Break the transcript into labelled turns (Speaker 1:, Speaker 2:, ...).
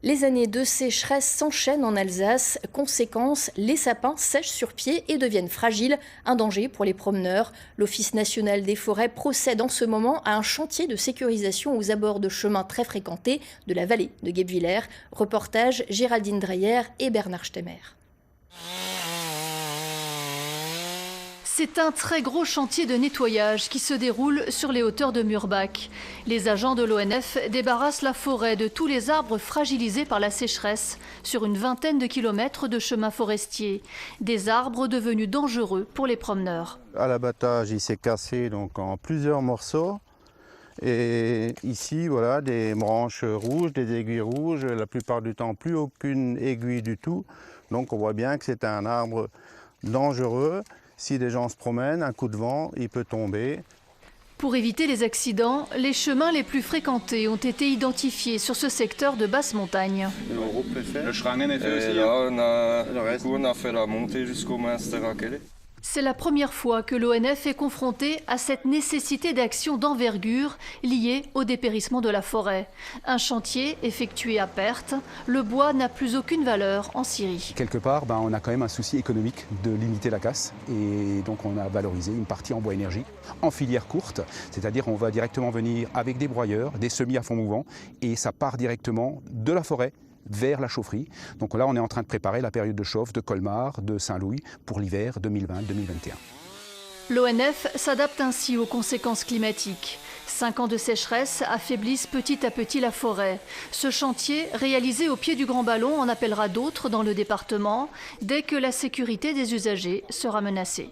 Speaker 1: Les années de sécheresse s'enchaînent en Alsace. Conséquence, les sapins sèchent sur pied et deviennent fragiles, un danger pour les promeneurs. L'Office national des forêts procède en ce moment à un chantier de sécurisation aux abords de chemins très fréquentés de la vallée de Guebwiller. Reportage Géraldine Dreyer et Bernard Stemmer.
Speaker 2: C'est un très gros chantier de nettoyage qui se déroule sur les hauteurs de Murbach. Les agents de l'ONF débarrassent la forêt de tous les arbres fragilisés par la sécheresse sur une vingtaine de kilomètres de chemins forestiers. Des arbres devenus dangereux pour les promeneurs.
Speaker 3: À l'abattage, il s'est cassé donc en plusieurs morceaux. Et ici, voilà, des branches rouges, des aiguilles rouges. La plupart du temps, plus aucune aiguille du tout. Donc on voit bien que c'est un arbre dangereux. Si des gens se promènent, un coup de vent, il peut tomber.
Speaker 2: Pour éviter les accidents, les chemins les plus fréquentés ont été identifiés sur ce secteur de basse montagne.
Speaker 4: Le Schrangen est fait aussi. On a fait la montée jusqu'au Münsterrakelle.
Speaker 2: C'est la première fois que l'ONF est confronté à cette nécessité d'action d'envergure liée au dépérissement de la forêt. Un chantier effectué à perte, le bois n'a plus aucune valeur en Syrie.
Speaker 5: Quelque part, on a quand même un souci économique de limiter la casse et donc on a valorisé une partie en bois énergie en filière courte, c'est-à-dire on va directement venir avec des broyeurs, des semis à fond mouvant et ça part directement de la forêt vers la chaufferie. Donc là, on est en train de préparer la période de chauffe de Colmar, de Saint-Louis pour l'hiver 2020-2021.
Speaker 2: L'ONF s'adapte ainsi aux conséquences climatiques. 5 ans de sécheresse affaiblissent petit à petit la forêt. Ce chantier, réalisé au pied du Grand Ballon, en appellera d'autres dans le département dès que la sécurité des usagers sera menacée.